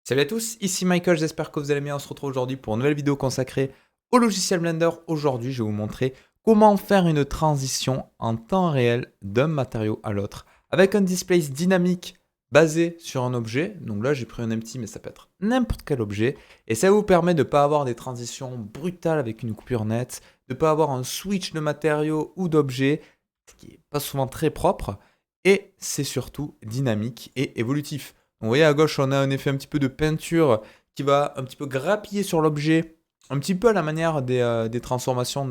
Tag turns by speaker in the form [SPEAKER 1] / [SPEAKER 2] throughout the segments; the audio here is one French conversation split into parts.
[SPEAKER 1] Salut à tous, ici Michael, j'espère que vous allez bien. On se retrouve aujourd'hui pour une nouvelle vidéo consacrée au logiciel Blender. Aujourd'hui, je vais vous montrer comment faire une transition en temps réel d'un matériau à l'autre avec un displace dynamique basé sur un objet. Donc là, j'ai pris un empty, mais ça peut être n'importe quel objet. Et ça vous permet de ne pas avoir des transitions brutales avec une coupure nette, de ne pas avoir un switch de matériau ou d'objet, ce qui n'est pas souvent très propre. Et c'est surtout dynamique et évolutif. Vous voyez à gauche, on a un effet un petit peu de peinture qui va un petit peu grappiller sur l'objet, un petit peu à la manière des transformations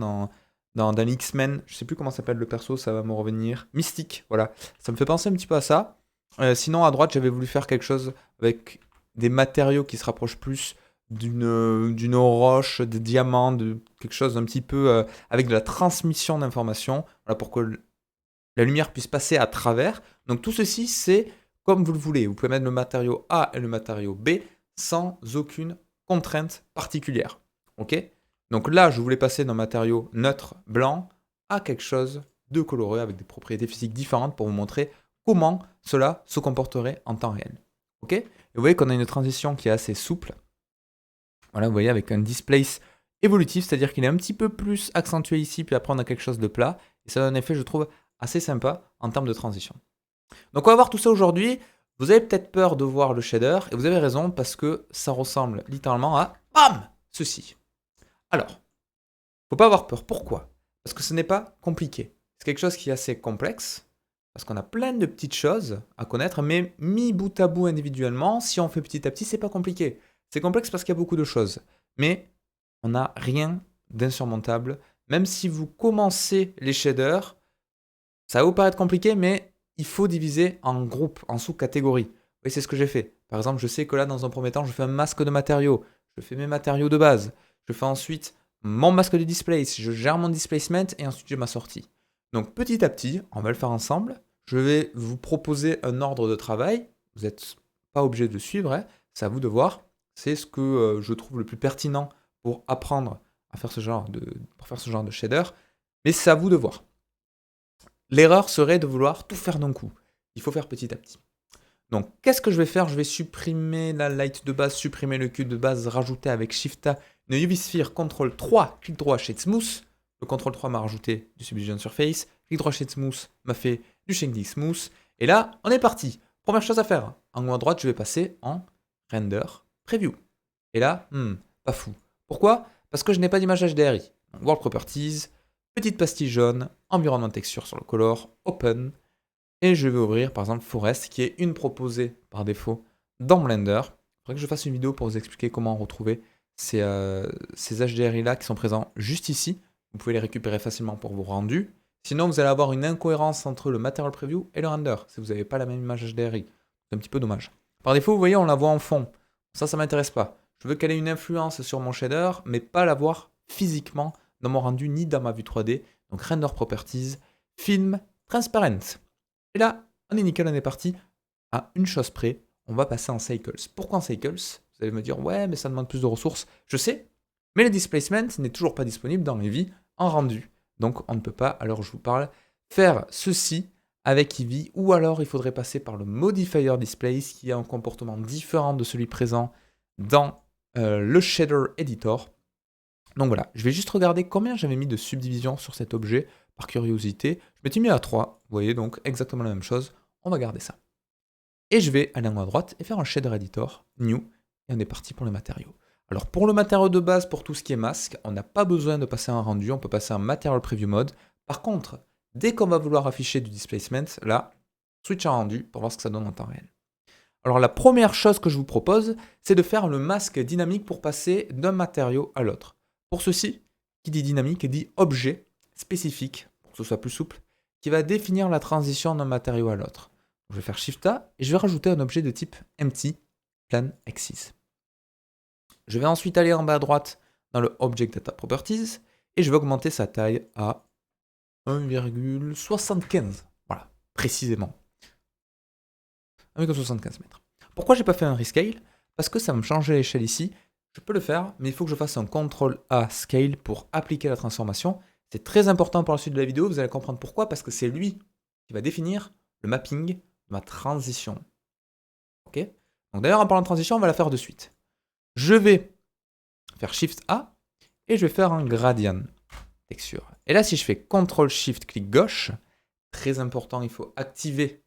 [SPEAKER 1] dans X-Men. Je sais plus comment s'appelle le perso, ça va me revenir. Mystique, voilà. Ça me fait penser un petit peu à ça. Sinon, à droite, j'avais voulu faire quelque chose avec des matériaux qui se rapprochent plus d'une roche, des diamants, de quelque chose un petit peu avec de la transmission d'informations, voilà, pour que la lumière puisse passer à travers. Donc tout ceci, c'est comme vous le voulez. Vous pouvez mettre le matériau A et le matériau B sans aucune contrainte particulière. Ok? Donc là, je voulais passer d'un matériau neutre blanc à quelque chose de coloré avec des propriétés physiques différentes pour vous montrer comment cela se comporterait en temps réel. Ok? Et vous voyez qu'on a une transition qui est assez souple. Voilà, vous voyez, avec un displace évolutif, c'est-à-dire qu'il est un petit peu plus accentué ici, puis après on a quelque chose de plat. Et ça donne un effet, je trouve, assez sympa en termes de transition. Donc on va voir tout ça aujourd'hui. Vous avez peut-être peur de voir le shader, et vous avez raison, parce que ça ressemble littéralement à BAM ceci. Alors, faut pas avoir peur. Pourquoi? Parce que ce n'est pas compliqué. C'est quelque chose qui est assez complexe, parce qu'on a plein de petites choses à connaître, mais mis bout à bout individuellement, si on fait petit à petit, c'est pas compliqué. C'est complexe parce qu'il y a beaucoup de choses. Mais on n'a rien d'insurmontable. Même si vous commencez les shaders, ça va vous paraître compliqué, mais il faut diviser en groupes, en sous-catégories. Oui, c'est ce que j'ai fait. Par exemple, je sais que là, dans un premier temps, je fais un masque de matériaux. Je fais mes matériaux de base. Je fais ensuite mon masque de displace. Je gère mon displacement et ensuite j'ai ma sortie. Donc petit à petit, on va le faire ensemble. Je vais vous proposer un ordre de travail. Vous n'êtes pas obligé de suivre, hein. C'est à vous de voir. C'est ce que je trouve le plus pertinent pour apprendre à faire pour faire ce genre de shader. Mais c'est à vous de voir. L'erreur serait de vouloir tout faire d'un coup. Il faut faire petit à petit. Donc, qu'est-ce que je vais faire? Je vais supprimer la light de base, supprimer le cube de base, rajouter avec Shift A une UV Sphere, CTRL 3, clic droit, Shade Smooth. Le CTRL 3 m'a rajouté du Subdivision Surface. Clic droit, Shade Smooth m'a fait du Shading Smooth. Et là, on est parti. Première chose à faire. En haut à droite, je vais passer en Render Preview. Et là, pas fou. Pourquoi? Parce que je n'ai pas d'image HDRI. Donc, World Properties, petite pastille jaune, environnement texture sur le color, Open. Et je vais ouvrir par exemple Forest, qui est une proposée par défaut dans Blender. Il faudrait que je fasse une vidéo pour vous expliquer comment retrouver ces HDRI là qui sont présents juste ici. Vous pouvez les récupérer facilement pour vos rendus. Sinon, vous allez avoir une incohérence entre le Material Preview et le render, si vous n'avez pas la même image HDRI. C'est un petit peu dommage. Par défaut, vous voyez, on la voit en fond. Ça m'intéresse pas. Je veux qu'elle ait une influence sur mon shader, mais pas la voir physiquement dans mon rendu ni dans ma vue 3D. Donc Render Properties, Film, Transparent. Et là, on est nickel, on est parti. À une chose près, on va passer en Cycles. Pourquoi en Cycles? Vous allez me dire, ouais, mais ça demande plus de ressources. Je sais, mais le displacement n'est toujours pas disponible dans Eevee en rendu. Donc on ne peut pas, à l'heure où je vous parle, faire ceci avec Eevee, ou alors il faudrait passer par le Modifier Displace, qui a un comportement différent de celui présent dans le Shader Editor. Donc voilà, je vais juste regarder combien j'avais mis de subdivisions sur cet objet, par curiosité. Je m'étais mis à 3, vous voyez, donc exactement la même chose. On va garder ça. Et je vais aller en haut à droite et faire un Shader Editor, New, et on est parti pour les matériaux. Alors pour le matériau de base, pour tout ce qui est masque, on n'a pas besoin de passer un rendu, on peut passer un Material Preview Mode. Par contre, dès qu'on va vouloir afficher du displacement, là, switch en rendu pour voir ce que ça donne en temps réel. Alors la première chose que je vous propose, c'est de faire le masque dynamique pour passer d'un matériau à l'autre. Pour ceci, qui dit dynamique dit objet spécifique, pour que ce soit plus souple, qui va définir la transition d'un matériau à l'autre. Je vais faire Shift A et je vais rajouter un objet de type Empty, Plan Axis. Je vais ensuite aller en bas à droite dans le Object Data Properties et je vais augmenter sa taille à 1,75. Voilà, précisément. 1,75 mètres. Pourquoi j'ai pas fait un rescale? Parce que ça va me changer l'échelle ici. Je peux le faire, mais il faut que je fasse un CTRL A Scale pour appliquer la transformation. C'est très important pour la suite de la vidéo, vous allez comprendre pourquoi, parce que c'est lui qui va définir le mapping de ma transition. Ok? Donc d'ailleurs, en parlant de transition, on va la faire de suite. Je vais faire Shift A et je vais faire un gradient texture. Et là, si je fais CTRL SHIFT clic gauche, très important, il faut activer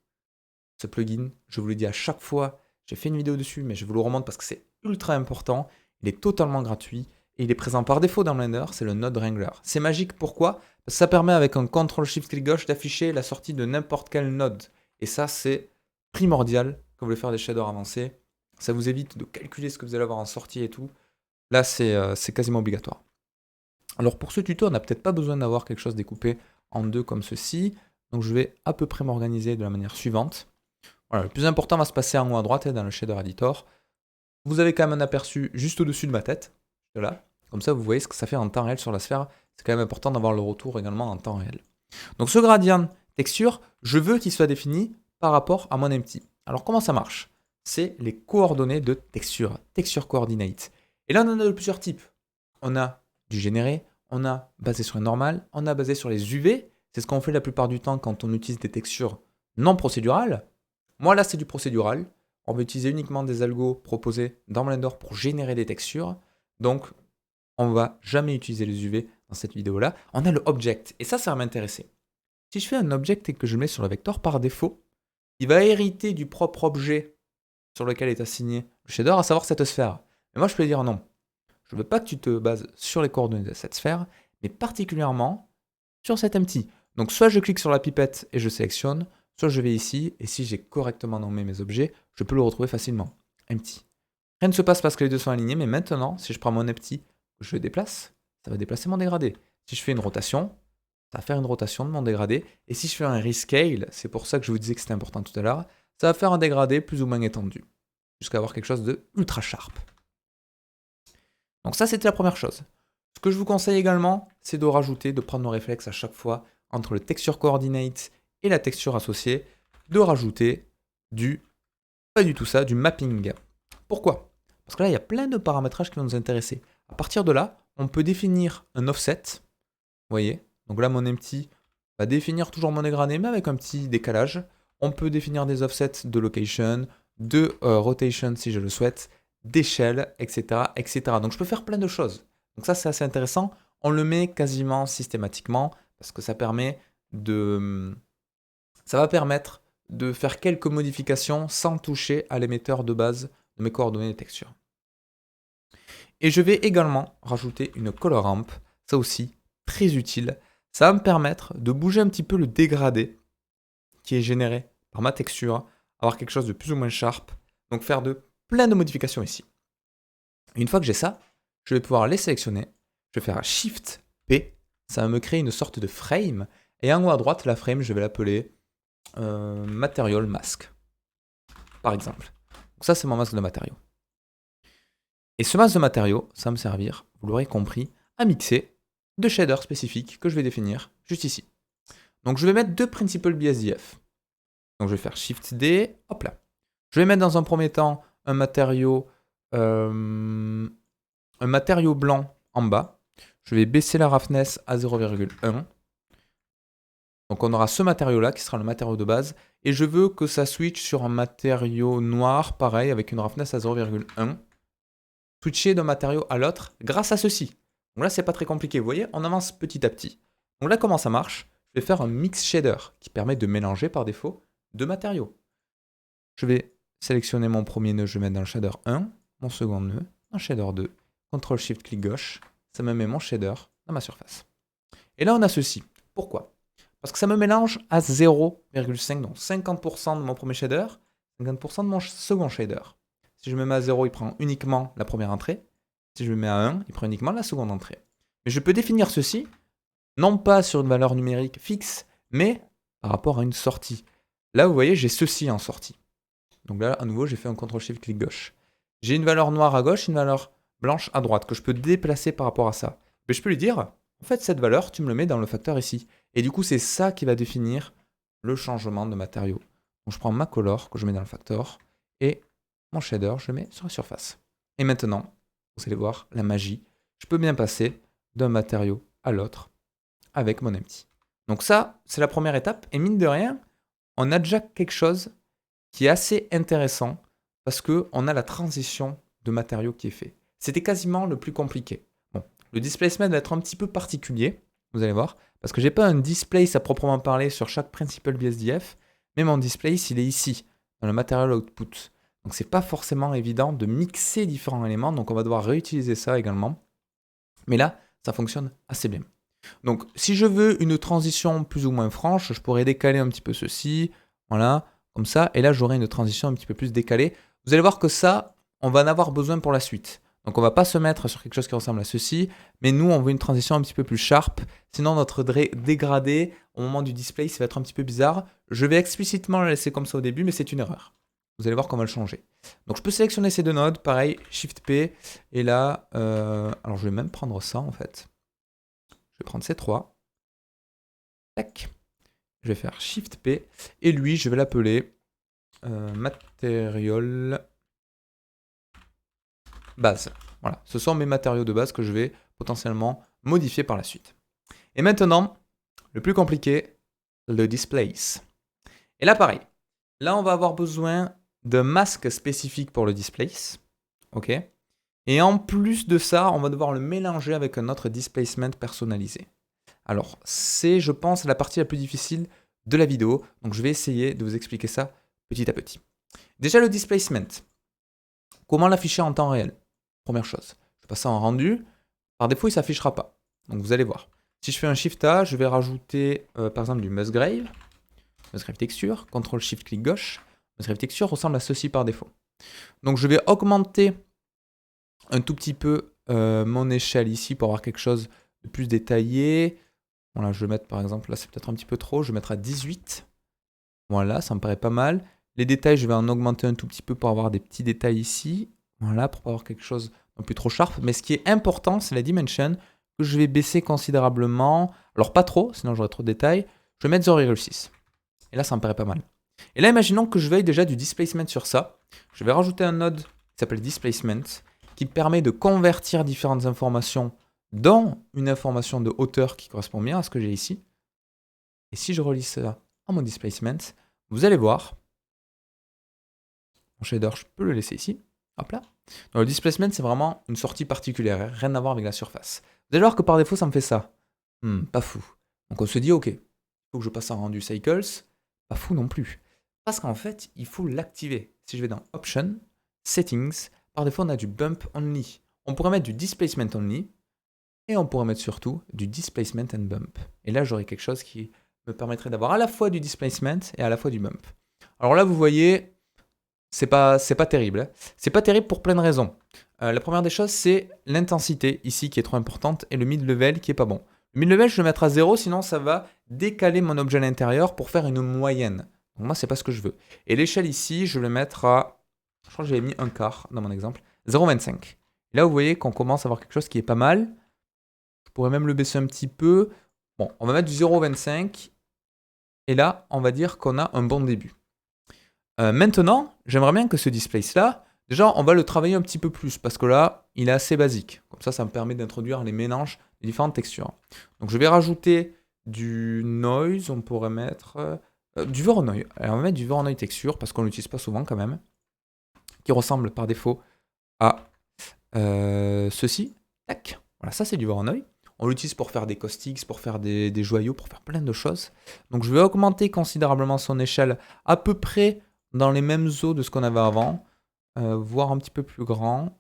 [SPEAKER 1] ce plugin. Je vous le dis à chaque fois, j'ai fait une vidéo dessus, mais je vous le remonte parce que c'est ultra important. Il est totalement gratuit et il est présent par défaut dans Blender, c'est le Node Wrangler. C'est magique, pourquoi? Parce que ça permet avec un CTRL SHIFT clic gauche d'afficher la sortie de n'importe quel node. Et ça, c'est primordial quand vous voulez faire des shaders avancés. Ça vous évite de calculer ce que vous allez avoir en sortie et tout. Là, c'est quasiment obligatoire. Alors pour ce tuto, on n'a peut-être pas besoin d'avoir quelque chose découpé en deux comme ceci. Donc je vais à peu près m'organiser de la manière suivante. Voilà, le plus important va se passer en haut à droite dans le shader editor. Vous avez quand même un aperçu juste au-dessus de ma tête. De là. Comme ça, vous voyez ce que ça fait en temps réel sur la sphère. C'est quand même important d'avoir le retour également en temps réel. Donc ce gradient texture, je veux qu'il soit défini par rapport à mon empty. Alors comment ça marche? C'est les coordonnées de texture, texture coordinate. Et là, on en a de plusieurs types. On a du généré, on a basé sur le normal, on a basé sur les UV. C'est ce qu'on fait la plupart du temps quand on utilise des textures non procédurales. Moi, là, c'est du procédural. On va utiliser uniquement des algos proposés dans Blender pour générer des textures. Donc, on ne va jamais utiliser les UV dans cette vidéo-là. On a le object, et ça va m'intéresser. Si je fais un object et que je le mets sur le vecteur, par défaut, il va hériter du propre objet sur lequel est assigné le shader, à savoir cette sphère. Mais moi, je peux lui dire non. Je ne veux pas que tu te bases sur les coordonnées de cette sphère, mais particulièrement sur cet empty. Donc, soit je clique sur la pipette et je sélectionne, soit je vais ici, et si j'ai correctement nommé mes objets, je peux le retrouver facilement. Empty. Rien ne se passe parce que les deux sont alignés, mais maintenant, si je prends mon empty, je le déplace, ça va déplacer mon dégradé. Si je fais une rotation, ça va faire une rotation de mon dégradé. Et si je fais un rescale, c'est pour ça que je vous disais que c'était important tout à l'heure, ça va faire un dégradé plus ou moins étendu, jusqu'à avoir quelque chose de ultra sharp. Donc ça, c'était la première chose. Ce que je vous conseille également, c'est de rajouter, de prendre nos réflexes à chaque fois, entre le texture coordinate et la texture associée, de rajouter pas du tout ça, du mapping. Pourquoi? Parce que là, il y a plein de paramétrages qui vont nous intéresser. À partir de là, on peut définir un offset. Vous voyez? Donc là, mon empty va définir toujours mon dégradé, mais avec un petit décalage. On peut définir des offsets de location, de rotation si je le souhaite, d'échelle, etc., etc. Donc je peux faire plein de choses. Donc ça, c'est assez intéressant. On le met quasiment systématiquement parce que ça va permettre de faire quelques modifications sans toucher à l'émetteur de base de mes coordonnées de texture. Et je vais également rajouter une color ramp, ça aussi très utile. Ça va me permettre de bouger un petit peu le dégradé qui est généré par ma texture, avoir quelque chose de plus ou moins sharp, donc faire plein de modifications ici. Et une fois que j'ai ça, je vais pouvoir les sélectionner, je vais faire un Shift P, ça va me créer une sorte de frame, et en haut à droite, la frame, je vais l'appeler Material Mask, par exemple. Donc ça, c'est mon masque de matériaux. Et ce masque de matériaux, ça va me servir, vous l'aurez compris, à mixer deux shaders spécifiques que je vais définir juste ici. Donc je vais mettre deux Principal BSDF. Donc je vais faire Shift D, hop là. Je vais mettre dans un premier temps un matériau blanc en bas. Je vais baisser la roughness à 0,1. Donc on aura ce matériau-là qui sera le matériau de base. Et je veux que ça switch sur un matériau noir, pareil, avec une roughness à 0,1. Switcher d'un matériau à l'autre grâce à ceci. Donc là, c'est pas très compliqué. Vous voyez, on avance petit à petit. Donc là, comment ça marche? Je vais faire un mix shader qui permet de mélanger par défaut deux matériaux. Je vais sélectionner mon premier nœud, je vais mettre dans le shader 1, mon second nœud, dans le shader 2, CTRL SHIFT clic gauche, ça me met mon shader dans ma surface. Et là, on a ceci. Pourquoi? Parce que ça me mélange à 0,5, donc 50% de mon premier shader, 50% de mon second shader. Si je me mets à 0, il prend uniquement la première entrée. Si je me mets à 1, il prend uniquement la seconde entrée. Mais je peux définir ceci, non pas sur une valeur numérique fixe, mais par rapport à une sortie. Là, vous voyez, j'ai ceci en sortie. Donc là, à nouveau, j'ai fait un CTRL-SHIFT clic gauche. J'ai une valeur noire à gauche, une valeur blanche à droite, que je peux déplacer par rapport à ça. Mais je peux lui dire, en fait, cette valeur, tu me le mets dans le facteur ici. Et du coup, c'est ça qui va définir le changement de matériau. Donc je prends ma color, que je mets dans le facteur, et mon shader, je le mets sur la surface. Et maintenant, vous allez voir la magie. Je peux bien passer d'un matériau à l'autre avec mon empty. Donc ça, c'est la première étape. Et mine de rien, on a déjà quelque chose qui est assez intéressant parce qu'on a la transition de matériaux qui est fait. C'était quasiment le plus compliqué. Bon, le displacement va être un petit peu particulier, vous allez voir, parce que j'ai pas un displace à proprement parler sur chaque principal BSDF, mais mon displace, il est ici, dans le material output. Donc c'est pas forcément évident de mixer différents éléments, donc on va devoir réutiliser ça également. Mais là, ça fonctionne assez bien. Donc si je veux une transition plus ou moins franche, je pourrais décaler un petit peu ceci, voilà, comme ça, et là j'aurai une transition un petit peu plus décalée. Vous allez voir que ça, on va en avoir besoin pour la suite. Donc on va pas se mettre sur quelque chose qui ressemble à ceci, mais nous on veut une transition un petit peu plus sharp, sinon notre dégradé au moment du display ça va être un petit peu bizarre. Je vais explicitement la laisser comme ça au début, mais c'est une erreur. Vous allez voir qu'on va le changer. Donc je peux sélectionner ces deux nodes, pareil, Shift P, et là, alors je vais même prendre ça en fait. Je vais prendre ces trois. Tac. Je vais faire Shift P, et lui je vais l'appeler Material Base. Voilà, ce sont mes matériaux de base que je vais potentiellement modifier par la suite. Et maintenant, le plus compliqué, le displace. Et là pareil, là on va avoir besoin d'un masque spécifique pour le displace. Ok. Et en plus de ça, on va devoir le mélanger avec un autre displacement personnalisé. Alors, c'est, je pense, la partie la plus difficile de la vidéo. Donc, je vais essayer de vous expliquer ça petit à petit. Déjà, le displacement. Comment l'afficher en temps réel? Première chose. Je passe ça en rendu. Par défaut, il ne s'affichera pas. Donc, vous allez voir. Si je fais un Shift A, je vais rajouter, par exemple, du Musgrave. Musgrave texture. CTRL-SHIFT-clic gauche. Musgrave texture ressemble à ceci par défaut. Donc, je vais augmenter un tout petit peu mon échelle ici pour avoir quelque chose de plus détaillé. Voilà, je vais mettre par exemple, là c'est peut-être un petit peu trop, je vais mettre à 18. Voilà, ça me paraît pas mal. Les détails, je vais en augmenter un tout petit peu pour avoir des petits détails ici. Voilà, pour pas avoir quelque chose non plus trop sharp. Mais ce qui est important, c'est la dimension que je vais baisser considérablement. Alors pas trop, sinon j'aurai trop de détails. Je vais mettre 0,6. Et là, ça me paraît pas mal. Et là, imaginons que je veuille déjà du displacement sur ça. Je vais rajouter un node qui s'appelle displacement, qui permet de convertir différentes informations dans une information de hauteur qui correspond bien à ce que j'ai ici. Et si je relis ça en mon displacement, vous allez voir, mon shader, je peux le laisser ici. Hop là. Donc, le displacement, c'est vraiment une sortie particulière, hein, rien à voir avec la surface. Vous allez voir que par défaut, ça me fait ça. Pas fou. Donc on se dit, ok, il faut que je passe en rendu cycles. Pas fou non plus. Parce qu'en fait, il faut l'activer. Si je vais dans Option, Settings, par défaut, on a du Bump Only. On pourrait mettre du Displacement Only. Et on pourrait mettre surtout du Displacement and Bump. Et là, j'aurai quelque chose qui me permettrait d'avoir à la fois du Displacement et à la fois du Bump. Alors là, vous voyez, c'est pas terrible. Hein. C'est pas terrible pour plein de raisons. La première des choses, c'est l'intensité ici qui est trop importante et le mid-level qui est pas bon. Le mid-level, je vais le mettre à 0, sinon ça va décaler mon objet à l'intérieur pour faire une moyenne. Donc moi, c'est pas ce que je veux. Et l'échelle ici, je vais le mettre à, je crois que j'avais mis un quart dans mon exemple, 0,25. Là, vous voyez qu'on commence à avoir quelque chose qui est pas mal. Je pourrais même le baisser un petit peu. Bon, on va mettre du 0,25. Et là, on va dire qu'on a un bon début. Maintenant, j'aimerais bien que ce displace-là, déjà, on va le travailler un petit peu plus. Parce que là, il est assez basique. Comme ça me permet d'introduire les mélanges des différentes textures. Donc, je vais rajouter du noise. On pourrait mettre du Voronoi. Alors, on va mettre du Voronoi texture, parce qu'on ne l'utilise pas souvent quand même. Qui ressemble par défaut à ceci. Tac. Voilà, ça c'est du Voronoi. On l'utilise pour faire des caustiques, pour faire des joyaux, pour faire plein de choses. Donc je vais augmenter considérablement son échelle à peu près dans les mêmes eaux de ce qu'on avait avant, voire un petit peu plus grand.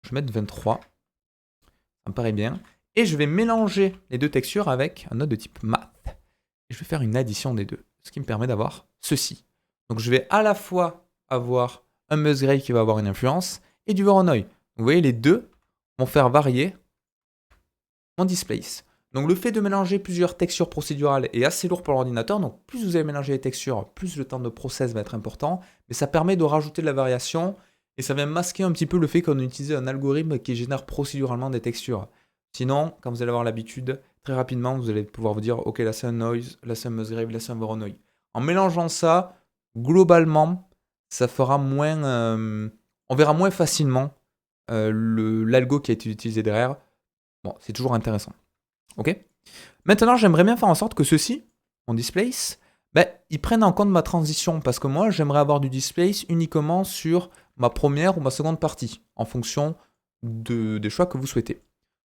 [SPEAKER 1] Je vais mettre 23. Ça me paraît bien. Et je vais mélanger les deux textures avec un node de type Math. Et je vais faire une addition des deux, ce qui me permet d'avoir ceci. Donc je vais à la fois avoir un Musgrave qui va avoir une influence et du Voronoi. Vous voyez, les deux vont faire varier mon displace. Donc le fait de mélanger plusieurs textures procédurales est assez lourd pour l'ordinateur, donc plus vous allez mélanger les textures, plus le temps de process va être important, mais ça permet de rajouter de la variation, et ça vient masquer un petit peu le fait qu'on utilise un algorithme qui génère procéduralement des textures. Sinon, quand vous allez avoir l'habitude, très rapidement, vous allez pouvoir vous dire, ok, là c'est un noise, là c'est un Musgrave, là c'est un Voronoi. En mélangeant ça, globalement, ça fera moins... on verra moins facilement l'algo qui a été utilisé derrière. Bon, c'est toujours intéressant. Ok. Maintenant, j'aimerais bien faire en sorte que ceci, mon displace, ils prennent en compte ma transition. Parce que moi, j'aimerais avoir du displace uniquement sur ma première ou ma seconde partie, en fonction des choix que vous souhaitez.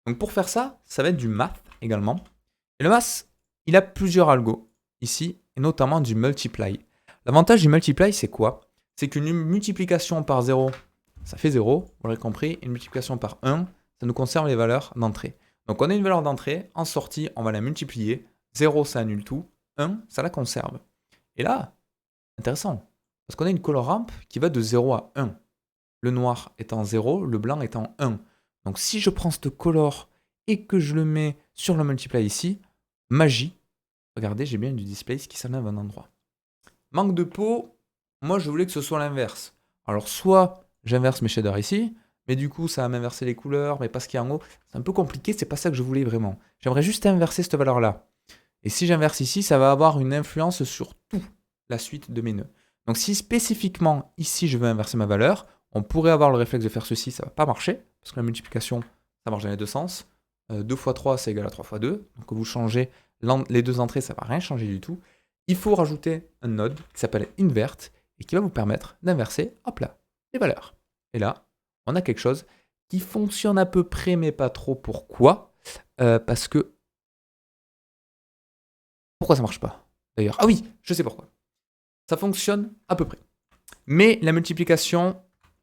[SPEAKER 1] Donc pour faire ça, ça va être du math également. Et le math, il a plusieurs algos ici, et notamment du multiply. L'avantage du multiply, c'est quoi? C'est qu'une multiplication par 0, ça fait 0, vous l'aurez compris. Une multiplication par 1, ça nous conserve les valeurs d'entrée. Donc on a une valeur d'entrée, en sortie, on va la multiplier. 0, ça annule tout. 1, ça la conserve. Et là, intéressant, parce qu'on a une color ramp qui va de 0 à 1. Le noir étant 0, le blanc étant 1. Donc si je prends ce color et que je le mets sur le multiply ici, magie, regardez, j'ai bien du display qui s'enlève à un endroit. Manque de peau, moi je voulais que ce soit l'inverse. Alors soit j'inverse mes shaders ici, mais du coup ça va m'inverser les couleurs, mais parce qu'il y a en haut, c'est un peu compliqué, c'est pas ça que je voulais vraiment. J'aimerais juste inverser cette valeur-là. Et si j'inverse ici, ça va avoir une influence sur toute la suite de mes nœuds. Donc si spécifiquement ici je veux inverser ma valeur, on pourrait avoir le réflexe de faire ceci, ça ne va pas marcher, parce que la multiplication, ça marche dans les deux sens. 2 fois 3, c'est égal à 3 fois 2. Donc vous changez les deux entrées, ça ne va rien changer du tout. Il faut rajouter un node qui s'appelle invert et qui va vous permettre d'inverser, hop là, les valeurs. Et là, on a quelque chose qui fonctionne à peu près, mais pas trop. Pourquoi? Parce que... Pourquoi ça ne marche pas, d'ailleurs? Ah oui, je sais pourquoi. Ça fonctionne à peu près. Mais la multiplication,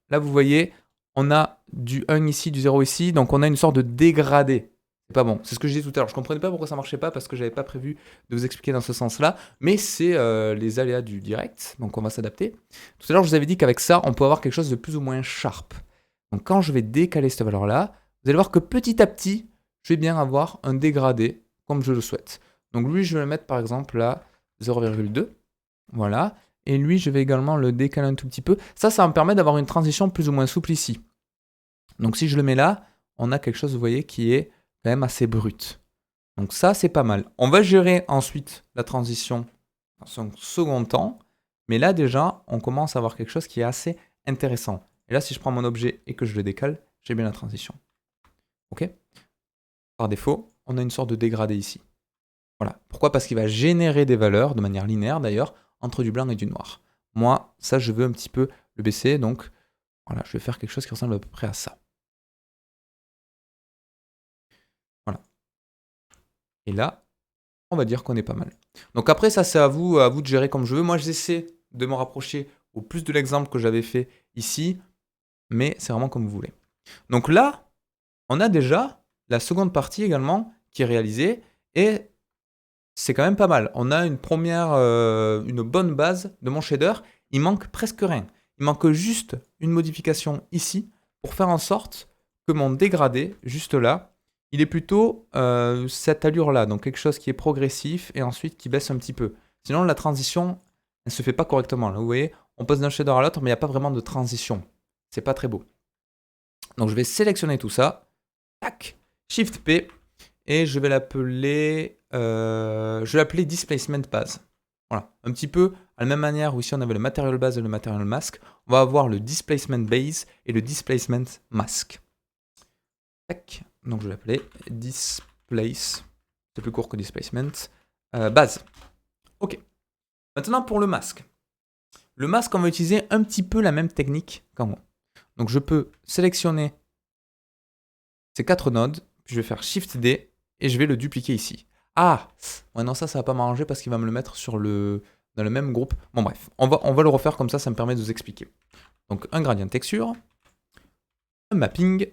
[SPEAKER 1] là vous voyez, on a du 1 ici, du 0 ici, donc on a une sorte de dégradé. C'est pas bon, c'est ce que je disais tout à l'heure. Je ne comprenais pas pourquoi ça ne marchait pas, parce que je n'avais pas prévu de vous expliquer dans ce sens-là, mais c'est les aléas du direct, donc on va s'adapter. Tout à l'heure, je vous avais dit qu'avec ça, on peut avoir quelque chose de plus ou moins sharp. Donc quand je vais décaler cette valeur-là, vous allez voir que petit à petit, je vais bien avoir un dégradé comme je le souhaite. Donc lui, je vais le mettre par exemple à 0,2. Voilà. Et lui, je vais également le décaler un tout petit peu. Ça va me permet d'avoir une transition plus ou moins souple ici. Donc si je le mets là, on a quelque chose, vous voyez, qui est quand même assez brut. Donc ça, c'est pas mal. On va gérer ensuite la transition dans un second temps. Mais là, déjà, on commence à avoir quelque chose qui est assez intéressant. Et là, si je prends mon objet et que je le décale, j'ai bien la transition. OK? Par défaut, on a une sorte de dégradé ici. Voilà. Pourquoi? Parce qu'il va générer des valeurs, de manière linéaire d'ailleurs, entre du blanc et du noir. Moi, ça, je veux un petit peu le baisser. Donc, voilà, je vais faire quelque chose qui ressemble à peu près à ça. Voilà. Et là, on va dire qu'on est pas mal. Donc après, ça, c'est à vous de gérer comme je veux. Moi, j'essaie de me rapprocher au plus de l'exemple que j'avais fait ici, mais c'est vraiment comme vous voulez. Donc là, on a déjà la seconde partie également qui est réalisée, et c'est quand même pas mal. On a une première, une bonne base de mon shader. Il manque presque rien. Il manque juste une modification ici pour faire en sorte que mon dégradé, juste là, il est plutôt cette allure-là. Donc quelque chose qui est progressif et ensuite qui baisse un petit peu. Sinon, la transition, elle ne se fait pas correctement. Là, vous voyez, on passe d'un shader à l'autre, mais il n'y a pas vraiment de transition. C'est pas très beau. Donc je vais sélectionner tout ça. Tac, Shift P. Et je vais l'appeler Displacement Base. Voilà, un petit peu à la même manière où ici on avait le Material Base et le Material Mask, on va avoir le Displacement Base et le Displacement Mask. Tac. Donc je vais l'appeler Displace, c'est plus court que Displacement, Base. Ok. Maintenant pour le masque. Le masque, on va utiliser un petit peu la même technique qu'en haut. Donc je peux sélectionner ces 4 nodes, puis je vais faire Shift D, et je vais le dupliquer ici. Ah, ouais, non, ça va pas m'arranger parce qu'il va me le mettre dans le même groupe. Bon, bref, on va le refaire comme ça me permet de vous expliquer. Donc, un gradient texture, un mapping,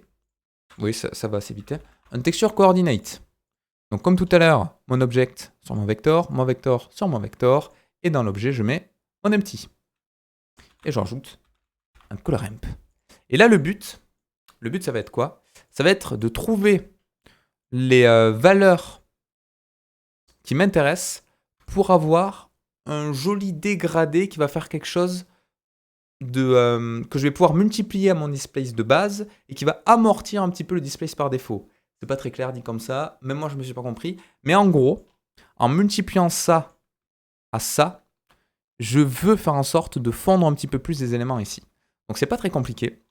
[SPEAKER 1] oui, ça va assez vite, hein. Un texture coordinate. Donc, comme tout à l'heure, mon object sur mon vector sur mon vector, et dans l'objet, je mets mon empty. Et je rajoute un color ramp. Et là, le but, ça va être quoi? Ça va être de trouver les valeurs qui m'intéressent pour avoir un joli dégradé qui va faire quelque chose que je vais pouvoir multiplier à mon displace de base et qui va amortir un petit peu le displace par défaut. C'est pas très clair dit comme ça, même moi je me suis pas compris. Mais en gros, en multipliant ça à ça, je veux faire en sorte de fondre un petit peu plus des éléments ici. Donc c'est pas très compliqué.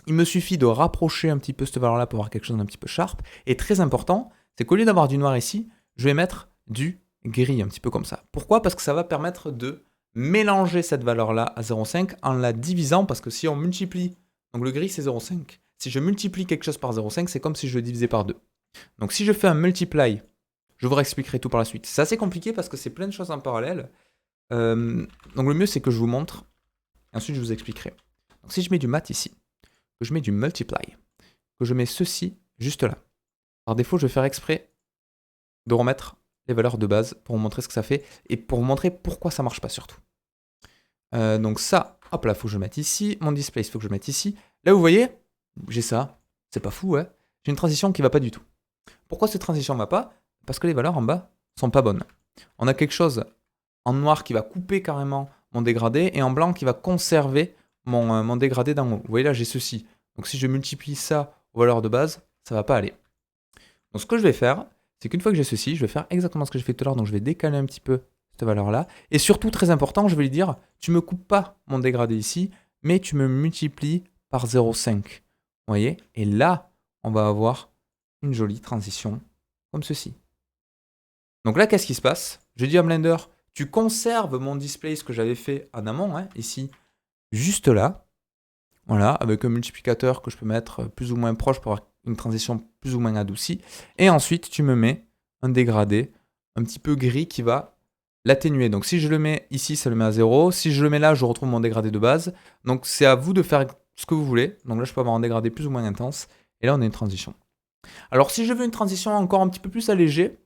[SPEAKER 1] Il me suffit de rapprocher un petit peu cette valeur-là pour avoir quelque chose d'un petit peu sharp. Et très important, c'est qu'au lieu d'avoir du noir ici, je vais mettre du gris, un petit peu comme ça. Pourquoi? Parce que ça va permettre de mélanger cette valeur-là à 0,5 en la divisant, parce que si on multiplie, donc le gris c'est 0,5. Si je multiplie quelque chose par 0,5, c'est comme si je le divisais par 2. Donc si je fais un multiply, je vous réexpliquerai tout par la suite. C'est assez compliqué parce que c'est plein de choses en parallèle. Donc le mieux c'est que je vous montre, et ensuite je vous expliquerai. Donc si je mets du mat ici, que je mets du multiply, que je mets ceci juste là. Par défaut, je vais faire exprès de remettre les valeurs de base pour vous montrer ce que ça fait et pour vous montrer pourquoi ça marche pas surtout. Donc ça, hop là, il faut que je le mette ici. Mon display, il faut que je le mette ici. Là, vous voyez, j'ai ça. C'est pas fou, ouais. J'ai une transition qui va pas du tout. Pourquoi cette transition va pas? Parce que les valeurs en bas sont pas bonnes. On a quelque chose en noir qui va couper carrément mon dégradé et en blanc qui va conserver mon dégradé d'en haut. Vous voyez là, j'ai ceci. Donc si je multiplie ça aux valeurs de base, ça va pas aller. Donc ce que je vais faire, c'est qu'une fois que j'ai ceci, je vais faire exactement ce que j'ai fait tout à l'heure. Donc je vais décaler un petit peu cette valeur-là. Et surtout, très important, je vais lui dire, tu me coupes pas mon dégradé ici, mais tu me multiplies par 0,5. Vous voyez? Et là, on va avoir une jolie transition comme ceci. Donc là, qu'est-ce qui se passe? Je dis à Blender, tu conserves mon display, ce que j'avais fait en amont, hein, ici, juste là. Voilà, avec un multiplicateur que je peux mettre plus ou moins proche pour avoir une transition plus ou moins adoucie. Et ensuite, tu me mets un dégradé un petit peu gris qui va l'atténuer. Donc si je le mets ici, ça le met à 0. Si je le mets là, je retrouve mon dégradé de base. Donc c'est à vous de faire ce que vous voulez. Donc là, je peux avoir un dégradé plus ou moins intense. Et là, on a une transition. Alors si je veux une transition encore un petit peu plus allégée,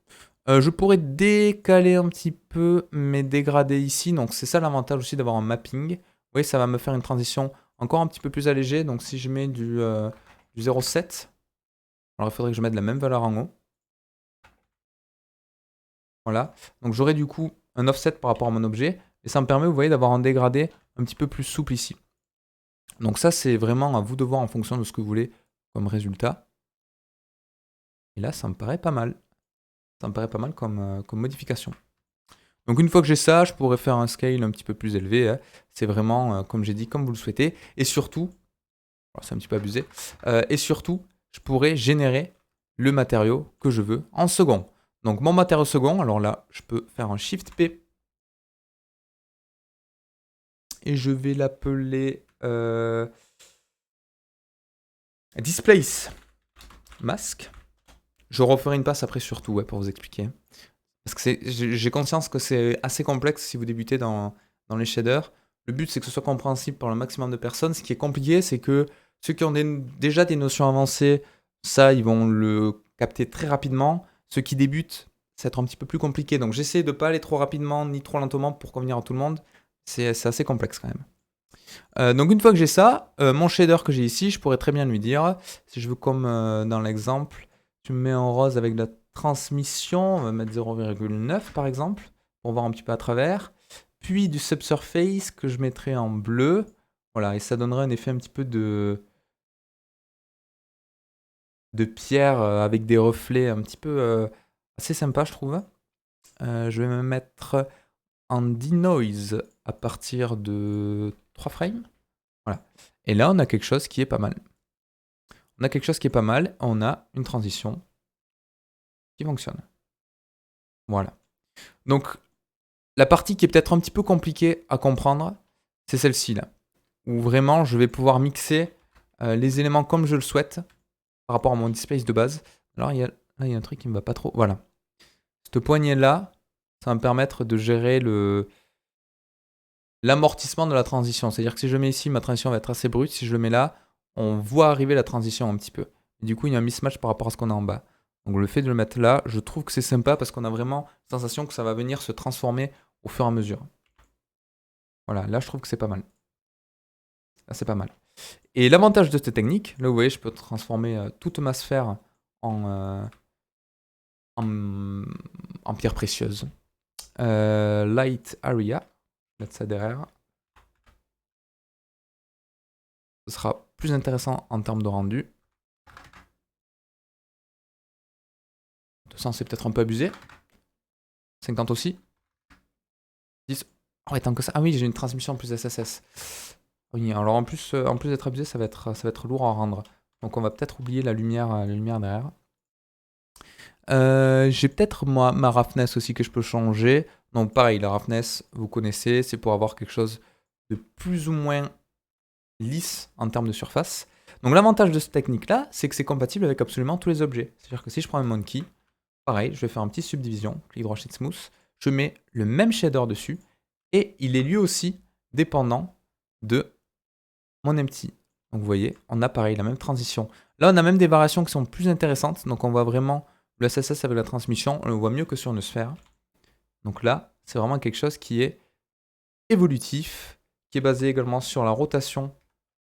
[SPEAKER 1] je pourrais décaler un petit peu mes dégradés ici. Donc c'est ça l'avantage aussi d'avoir un mapping. Vous voyez, ça va me faire une transition encore un petit peu plus allégée. Donc si je mets du 0,7, alors il faudrait que je mette la même valeur en haut. Voilà. Donc j'aurai du coup un offset par rapport à mon objet. Et ça me permet, vous voyez, d'avoir un dégradé un petit peu plus souple ici. Donc ça, c'est vraiment à vous de voir en fonction de ce que vous voulez comme résultat. Et là, ça me paraît pas mal. Ça me paraît pas mal comme modification. Donc une fois que j'ai ça, je pourrais faire un scale un petit peu plus élevé. Hein. C'est vraiment, comme j'ai dit, comme vous le souhaitez. Et surtout, c'est un petit peu abusé, et surtout, je pourrais générer le matériau que je veux en second. Donc mon matériau second, alors là, je peux faire un Shift P. Et je vais l'appeler Displace Mask. Je referai une passe après surtout, ouais, pour vous expliquer. Parce que j'ai conscience que c'est assez complexe si vous débutez dans les shaders. Le but, c'est que ce soit compréhensible par le maximum de personnes. Ce qui est compliqué, c'est que ceux qui ont déjà des notions avancées, ça, ils vont le capter très rapidement. Ceux qui débutent, ça va être un petit peu plus compliqué. Donc j'essaie de ne pas aller trop rapidement ni trop lentement pour convenir à tout le monde. C'est assez complexe quand même. Donc une fois que j'ai ça, mon shader que j'ai ici, je pourrais très bien lui dire, si je veux comme dans l'exemple, tu me mets en rose avec la transmission, on va mettre 0,9 par exemple, pour voir un petit peu à travers. Puis du subsurface que je mettrai en bleu. Voilà, et ça donnerait un effet un petit peu de pierre avec des reflets un petit peu assez sympa, je trouve. Je vais me mettre en denoise à partir de 3 frames. Voilà. Et là, on a quelque chose qui est pas mal. On a quelque chose qui est pas mal. On a une transition qui fonctionne. Voilà. Donc, la partie qui est peut-être un petit peu compliquée à comprendre, c'est celle-ci là. Où vraiment, je vais pouvoir mixer les éléments comme je le souhaite par rapport à mon displace de base. Alors, là, il y a un truc qui ne me va pas trop. Voilà. Cette poignée-là, ça va me permettre de gérer l'amortissement de la transition. C'est-à-dire que si je mets ici, ma transition va être assez brute. Si je le mets là, on voit arriver la transition un petit peu. Et du coup, il y a un mismatch par rapport à ce qu'on a en bas. Donc le fait de le mettre là, je trouve que c'est sympa parce qu'on a vraiment la sensation que ça va venir se transformer au fur et à mesure. Voilà, là je trouve que c'est pas mal. Là c'est pas mal. Et l'avantage de cette technique, là vous voyez, je peux transformer toute ma sphère en pierre précieuse. Light area, je vais mettre ça derrière. Ce sera plus intéressant en termes de rendu. 200 c'est peut-être un peu abusé. 50 aussi. 10. Oh, et tant que ça. Ah oui, j'ai une transmission en plus SSS. Oui, alors en plus d'être abusé, ça va être lourd à rendre. Donc on va peut-être oublier la lumière derrière. J'ai peut-être moi ma roughness aussi que je peux changer. Donc pareil, la roughness, vous connaissez, c'est pour avoir quelque chose de plus ou moins lisse en termes de surface. Donc l'avantage de cette technique-là, c'est que c'est compatible avec absolument tous les objets. C'est-à-dire que si je prends un monkey, pareil, je vais faire une petite subdivision, clic droit shift smooth, je mets le même shader dessus, et il est lui aussi dépendant de mon empty. Donc vous voyez, on a pareil, la même transition. Là, on a même des variations qui sont plus intéressantes, donc on voit vraiment le SSS avec la transmission, on le voit mieux que sur une sphère. Donc là, c'est vraiment quelque chose qui est évolutif, qui est basé également sur la rotation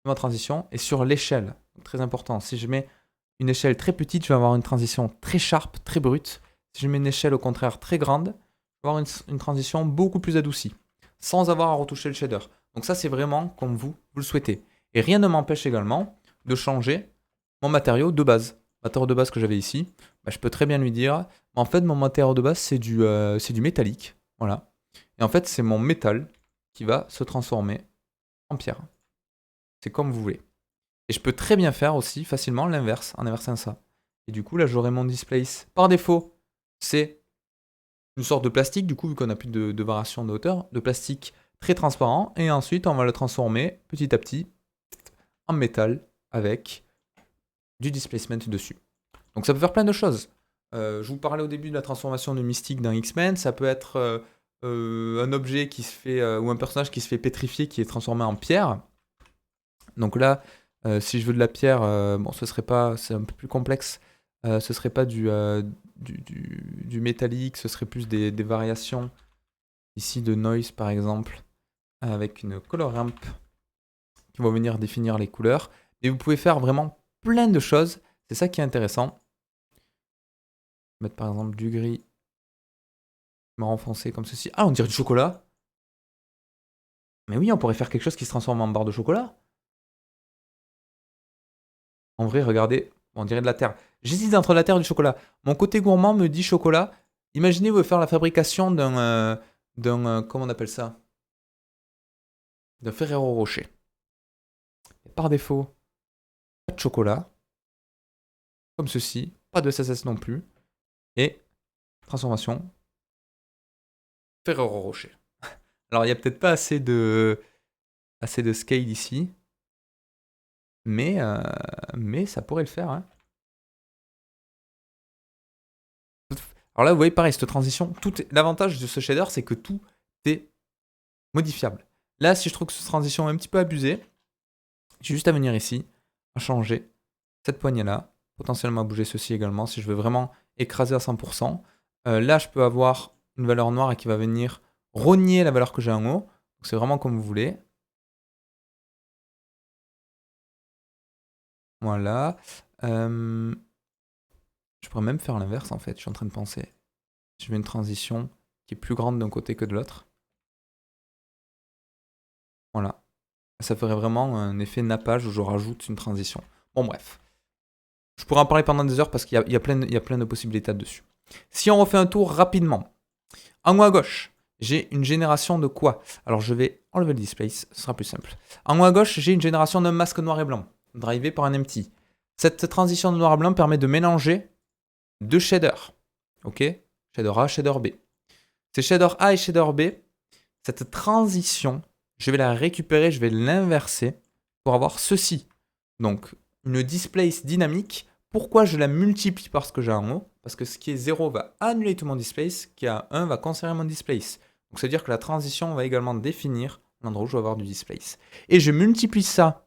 [SPEAKER 1] de ma transition et sur l'échelle. Très important, si je mets une échelle très petite, je vais avoir une transition très sharp, très brute. Si je mets une échelle au contraire très grande, je vais avoir une transition beaucoup plus adoucie, sans avoir à retoucher le shader. Donc ça, c'est vraiment comme vous le souhaitez. Et rien ne m'empêche également de changer mon matériau de base. Le matériau de base que j'avais ici, bah, je peux très bien lui dire, en fait, mon matériau de base, c'est du métallique. Voilà. Et en fait, c'est mon métal qui va se transformer en pierre. C'est comme vous voulez. Et je peux très bien faire aussi facilement l'inverse, en inversant ça. Et du coup, là, j'aurai mon displace. Par défaut, c'est une sorte de plastique, du coup, vu qu'on n'a plus de variation de hauteur, de plastique très transparent. Et ensuite, on va le transformer petit à petit en métal avec du displacement dessus. Donc ça peut faire plein de choses. Je vous parlais au début de la transformation de Mystique dans X-Men. Ça peut être un objet qui se fait, ou un personnage qui se fait pétrifier, qui est transformé en pierre. Donc là, si je veux de la pierre, bon, ce serait pas, c'est un peu plus complexe. Ce serait pas du métallique, ce serait plus des variations ici de noise par exemple, avec une color ramp qui va venir définir les couleurs. Et vous pouvez faire vraiment plein de choses. C'est ça qui est intéressant. Mettre par exemple du gris marron foncé comme ceci. Ah, on dirait du chocolat. Mais oui, on pourrait faire quelque chose qui se transforme en barre de chocolat. En vrai, regardez, on dirait de la terre. J'hésite entre la terre et du chocolat. Mon côté gourmand me dit chocolat. Imaginez vous faire la fabrication comment on appelle ça? D'un Ferrero Rocher. Et par défaut, pas de chocolat, comme ceci, pas de SSS non plus, et transformation Ferrero Rocher. Alors il n'y a peut-être pas assez de scale ici, mais ça pourrait le faire. Hein. Alors là, vous voyez, pareil, cette transition, l'avantage de ce shader, c'est que tout est modifiable. Là, si je trouve que cette transition est un petit peu abusée, j'ai juste à venir ici, à changer cette poignée-là, potentiellement à bouger ceci également, si je veux vraiment écraser à 100%. Là, je peux avoir une valeur noire qui va venir rogner la valeur que j'ai en haut. C'est vraiment comme vous voulez. Voilà. Je pourrais même faire l'inverse en fait, je suis en train de penser. Je veux une transition qui est plus grande d'un côté que de l'autre. Voilà. Ça ferait vraiment un effet nappage où je rajoute une transition. Bon bref. Je pourrais en parler pendant des heures parce qu'il y a plein de possibilités dessus. Si on refait un tour rapidement. En haut à gauche, j'ai une génération de quoi? Alors je vais enlever le displace, ce sera plus simple. En haut à gauche, j'ai une génération d'un masque noir et blanc, drivé par un empty. Cette transition de noir à blanc permet de mélanger deux shaders. Ok? Shader A, shader B. Ces shader A et shader B, cette transition, je vais la récupérer, je vais l'inverser pour avoir ceci. Donc, une displace dynamique. Pourquoi je la multiplie par ce que j'ai en haut? Parce que ce qui est 0 va annuler tout mon displace, ce qui est à 1 va conserver mon displace. Donc, ça veut dire que la transition va également définir l'endroit où je vais avoir du displace. Et je multiplie ça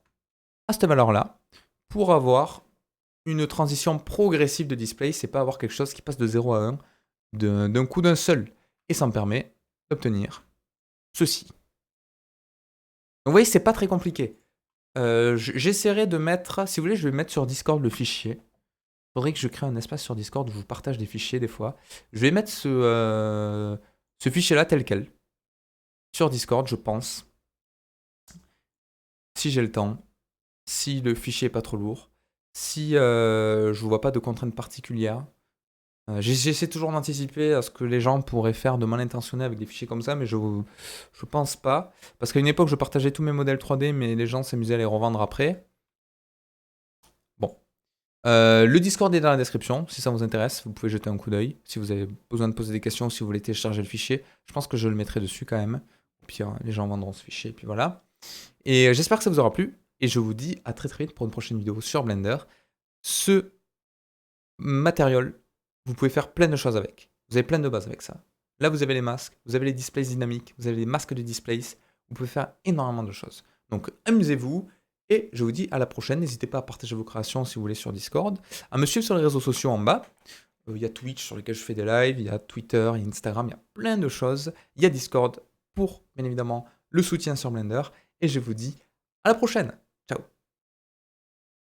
[SPEAKER 1] à cette valeur-là pour avoir une transition progressive de displace et pas avoir quelque chose qui passe de 0 à 1 d'un coup d'un seul. Et ça me permet d'obtenir ceci. Donc, vous voyez, c'est pas très compliqué. J'essaierai de mettre, si vous voulez, je vais mettre sur Discord le fichier. Il faudrait que je crée un espace sur Discord où je vous partage des fichiers des fois. Je vais mettre ce fichier-là tel quel. Sur Discord, je pense. Si j'ai le temps. Si le fichier est pas trop lourd. Si je ne vois pas de contraintes particulières. J'essaie toujours d'anticiper à ce que les gens pourraient faire de mal intentionné avec des fichiers comme ça, mais je pense pas. Parce qu'à une époque, je partageais tous mes modèles 3D, mais les gens s'amusaient à les revendre après. Bon. Le Discord est dans la description, si ça vous intéresse, vous pouvez jeter un coup d'œil. Si vous avez besoin de poser des questions, si vous voulez télécharger le fichier, je pense que je le mettrai dessus quand même. Au pire, les gens vendront ce fichier, et puis voilà. Et j'espère que ça vous aura plu, et je vous dis à très très vite pour une prochaine vidéo sur Blender. Ce matériel, vous pouvez faire plein de choses avec. Vous avez plein de bases avec ça. Là, vous avez les masques, vous avez les displays dynamiques, vous avez les masques de displays. Vous pouvez faire énormément de choses. Donc, amusez-vous. Et je vous dis à la prochaine. N'hésitez pas à partager vos créations si vous voulez sur Discord, à me suivre sur les réseaux sociaux en bas. Il y a Twitch sur lequel je fais des lives, il y a Twitter, il y a Instagram, il y a plein de choses. Il y a Discord pour, bien évidemment, le soutien sur Blender. Et je vous dis à la prochaine.